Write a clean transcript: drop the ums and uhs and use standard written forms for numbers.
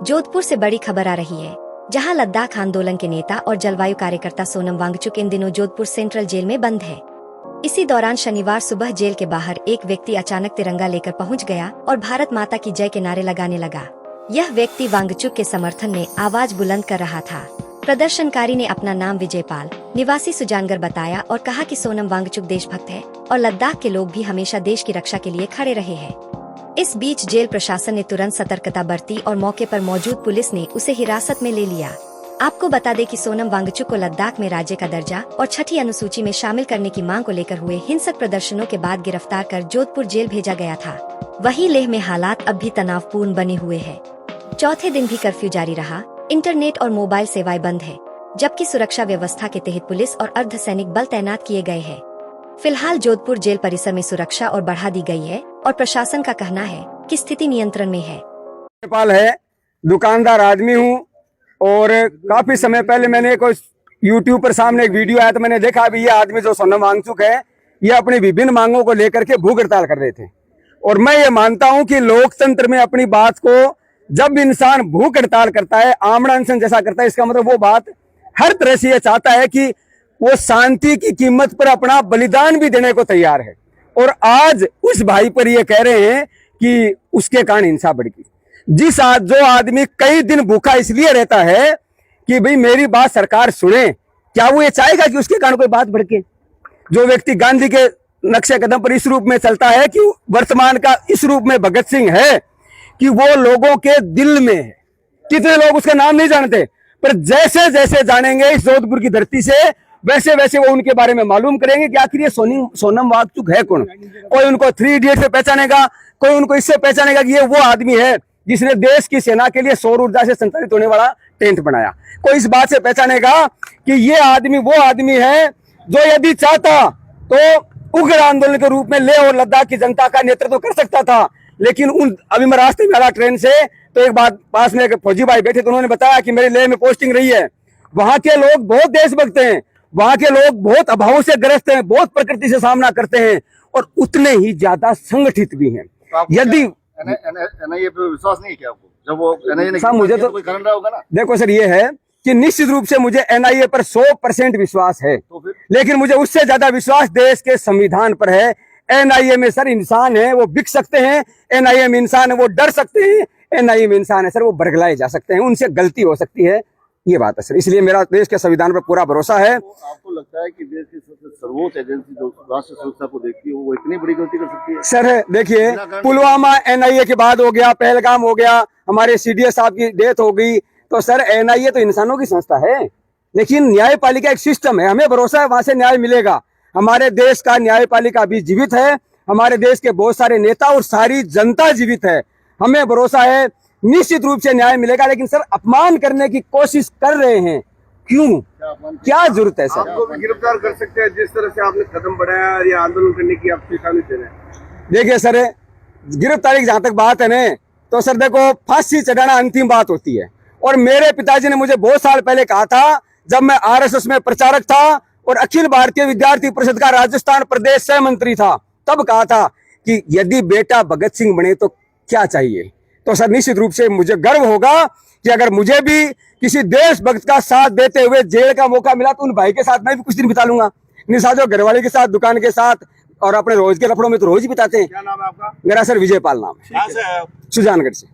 जोधपुर से बड़ी खबर आ रही है, जहां लद्दाख आंदोलन के नेता और जलवायु कार्यकर्ता सोनम वांगचुक इन दिनों जोधपुर सेंट्रल जेल में बंद है। इसी दौरान शनिवार सुबह जेल के बाहर एक व्यक्ति अचानक तिरंगा लेकर पहुंच गया और भारत माता की जय के नारे लगाने लगा। यह व्यक्ति वांगचुक के समर्थन में आवाज बुलंद कर रहा था। प्रदर्शनकारी ने अपना नाम विजयपाल निवासी सुजानगर बताया और कहा कि सोनम वांगचुक देशभक्त है और लद्दाख के लोग भी हमेशा देश की रक्षा के लिए खड़े रहे हैं। इस बीच जेल प्रशासन ने तुरंत सतर्कता बरती और मौके पर मौजूद पुलिस ने उसे हिरासत में ले लिया। आपको बता दें कि सोनम वांगचुक को लद्दाख में राज्य का दर्जा और छठी अनुसूची में शामिल करने की मांग को लेकर हुए हिंसक प्रदर्शनों के बाद गिरफ्तार कर जोधपुर जेल भेजा गया था। वहीं लेह में हालात अब भी तनावपूर्ण बने हुए हैं। चौथे दिन भी कर्फ्यू जारी रहा। इंटरनेट और मोबाइल सेवाएं बंद है, जबकि सुरक्षा व्यवस्था के तहत पुलिस और अर्धसैनिक बल तैनात किए गए हैं। फिलहाल जोधपुर जेल परिसर में सुरक्षा और बढ़ा दी गई है और प्रशासन का कहना है कि स्थिति नियंत्रण में है। नेपाल है, दुकानदार आदमी हूँ और काफी समय पहले मैंने एक यूट्यूब पर सामने एक वीडियो आया तो मैंने देखा अभी ये आदमी जो सोनम वांगचुक है ये अपनी विभिन्न मांगों को लेकर के भूख हड़ताल कर रहे थे। और मैं ये मानता हूँ कि लोकतंत्र में अपनी बात को जब इंसान भूख हड़ताल करता है, आमरण अनशन जैसा करता है, इसका मतलब वो बात हर तरह से ये चाहता है कि वो शांति की कीमत पर अपना बलिदान भी देने को तैयार है। और आज उस भाई पर ये कह रहे हैं कि उसके कारण हिंसा बढ़ गई। जो आदमी कई दिन भूखा इसलिए रहता है कि भाई मेरी बात सरकार सुने, क्या वो ये चाहेगा कि उसके कारण कोई बात भड़के? जो व्यक्ति गांधी के नक्शे कदम पर इस रूप में चलता है कि वर्तमान का इस रूप में भगत सिंह है कि वो लोगों के दिल में है। कितने लोग उसका नाम नहीं जानते, पर जैसे जैसे जानेंगे इस जोधपुर की धरती से वैसे वैसे वो उनके बारे में मालूम करेंगे कि आखिर ये सोनम वांगचुक है कौन। कोई उनको 3 इडियट से पहचानेगा, कोई उनको इससे पहचानेगा कि ये वो आदमी है जिसने देश की सेना के लिए सौर ऊर्जा से संचालित होने वाला टेंट बनाया। कोई इस बात से पहचानेगा कि ये आदमी वो आदमी है जो यदि चाहता तो उग्र आंदोलन के रूप में लेह और लद्दाख की जनता का नेतृत्व कर सकता था। लेकिन अभी मैं रास्ते में आया ट्रेन से तो एक बात पास में एक फौजी भाई बैठे तो उन्होंने बताया कि मेरे लेह में पोस्टिंग रही है। वहां के लोग बहुत देशभक्त हैं, वहां के लोग बहुत अभाव से ग्रस्त हैं, बहुत प्रकृति से सामना करते हैं और उतने ही ज्यादा संगठित भी हैं। यदि एनआईए पे विश्वास नहीं किया आपको, जब वो एनआईए ने मुझे तो कोई कारण रहा होगा ना। देखो सर, ये है कि निश्चित रूप से मुझे एनआईए पर 100% विश्वास है, तो लेकिन मुझे उससे ज्यादा विश्वास देश के संविधान पर है। एनआईए में सर इंसान है, वो बिक सकते हैं। एनआईए में इंसान है, वो डर सकते हैं। एनआईए में इंसान है सर, वो बरगलाए जा सकते हैं, उनसे गलती हो सकती है। ये बात है सर, इसलिए मेरा देश के संविधान पर पूरा भरोसा है। तो आपको लगता है कि देश की सबसे सर्वोच्च एजेंसी जो राष्ट्रीय सुरक्षा को देखती है वो इतनी बड़ी गलती कर सकती है? सर देखिए, पुलवामा एनआईए के बाद हो गया, पहलगाम हो गया, हमारे सीडीएस साहब की डेथ हो गई, तो सर एनआईए तो इंसानों की संस्था है, लेकिन न्यायपालिका एक सिस्टम है। हमें भरोसा है वहां से न्याय मिलेगा। हमारे देश का न्यायपालिका भी जीवित है, हमारे देश के बहुत सारे नेता और सारी जनता जीवित है। हमें भरोसा है निश्चित रूप से न्याय मिलेगा। लेकिन सर अपमान करने की कोशिश कर रहे हैं, क्यों? क्या जरूरत है सर? आपको भी गिरफ्तार कर सकते हैं जिस तरह से आपने कदम बढ़ाया या आंदोलन करने की आप चेतावनी दे रहे हैं। देखिए सर, गिरफ्तारी की जहां तक बात है न, तो सर देखो फांसी चढ़ाना अंतिम बात होती है। और मेरे पिताजी ने मुझे बहुत साल पहले कहा था, जब मैं आरएसएस में प्रचारक था और अखिल भारतीय विद्यार्थी परिषद का राजस्थान प्रदेश सह मंत्री था, तब कहा था कि यदि बेटा भगत सिंह बने तो क्या चाहिए। तो सर निश्चित रूप से मुझे गर्व होगा कि अगर मुझे भी किसी देशभक्त का साथ देते हुए जेल का मौका मिला तो उन भाई के साथ मैं भी कुछ दिन बिता लूंगा। निशाजो घरवाले के साथ, दुकान के साथ और अपने रोज के लफड़ों में तो रोज ही बिताते हैं। क्या नाम है आपका? मेरा सर विजयपाल नाम है, सुजानगढ़ से।